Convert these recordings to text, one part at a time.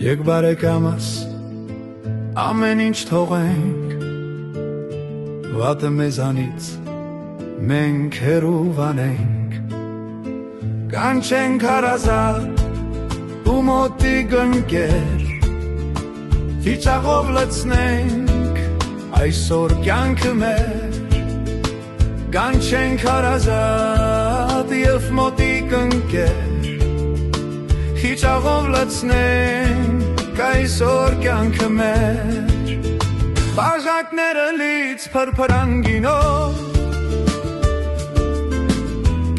Եկ բարեկամս ամեն ինչ թողենք, վատը մեզանից մենք հեռու վանենք, կանչենք հարազատ ու մոտիկ ընկեր, վիճաղով լցնենք այսօր կյանքը մեր, կանչենք հարազատ և մոտիկ ընկեր, վիճաղով լցնենք այսօր կյանքը մեր, բաժակները լից փրփրան գինով,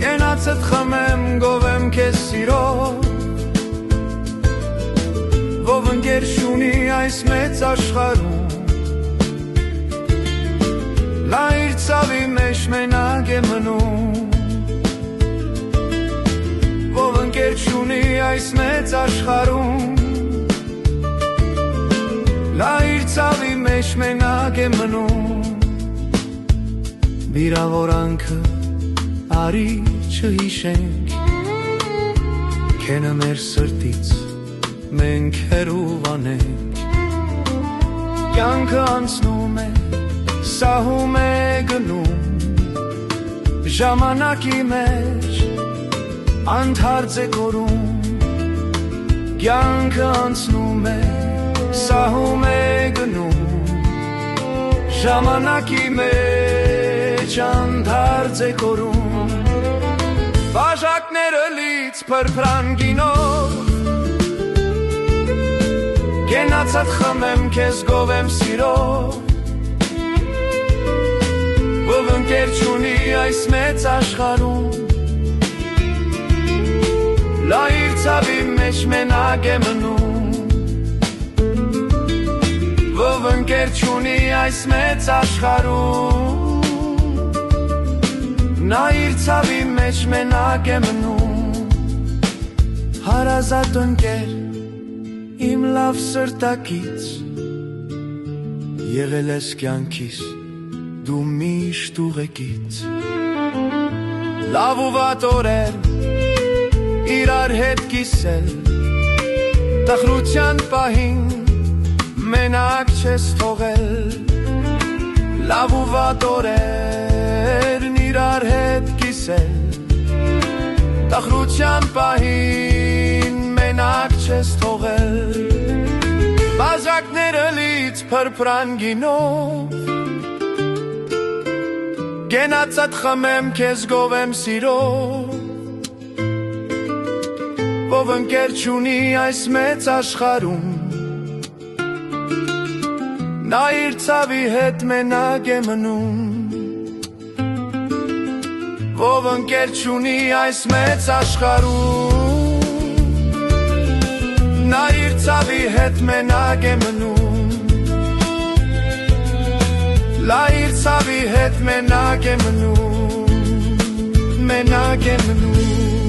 կենացդ խմեմ գովեմ քեզ սիրով, ով ընկեր չունի այս մեծ աշխարհում, լա իր ծավի մեջ մենակ է մնում, ով ընկեր չունի այս մեծ աշխարհում, լա իր ծավի մեջ մենակ է մնում, վիրավորանքը արի չհիշենք, քենը մեր սրտից մենք հեռու վանենք, կյանքը անցնում է, սահում է գնում, ժամանակի մեջ անթարձ է կորում, կյանքը անցնում է, սահում է գնում, ժամանակի մեջ անթարձ է կորում, բաժակները լից փրփրան գինով, կենացած խմեմ քեզ գովեմ սիրով, ով ընկեր չունի այս մեծ աշխարհում, լա իր ծավի մեջ մենակ է մնում, ով ընկեր չունի այս մեծ աշխարհում, նա իր ծավի մեջ մենակ է մնում, հարազատ ընկեր իմ լավ սրտակից, եղել ես կյանքիս դու միշտ ուղեկից, լավ ու վատ օրեր իրար հետ կիսել, տխրության պահին մենակ չես թողել, լավ ու վատ օրերն իրար հետ կիսել, տխրության պահին մենակ չես թողել, բաժակները լից փրփրան գինով, կենացած խմեմ քեզ գովեմ սիրով, ով ընկեր չունի այս մեծ աշխարհում, նա իր ծավի հետ մենակ է մնում, ով ընկեր չունի այս մեծ աշխարհում, նա իր ծավի հետ մենակ է մնում, լա իր ծավի հետ մենակ է մնում, մենակ է մնում,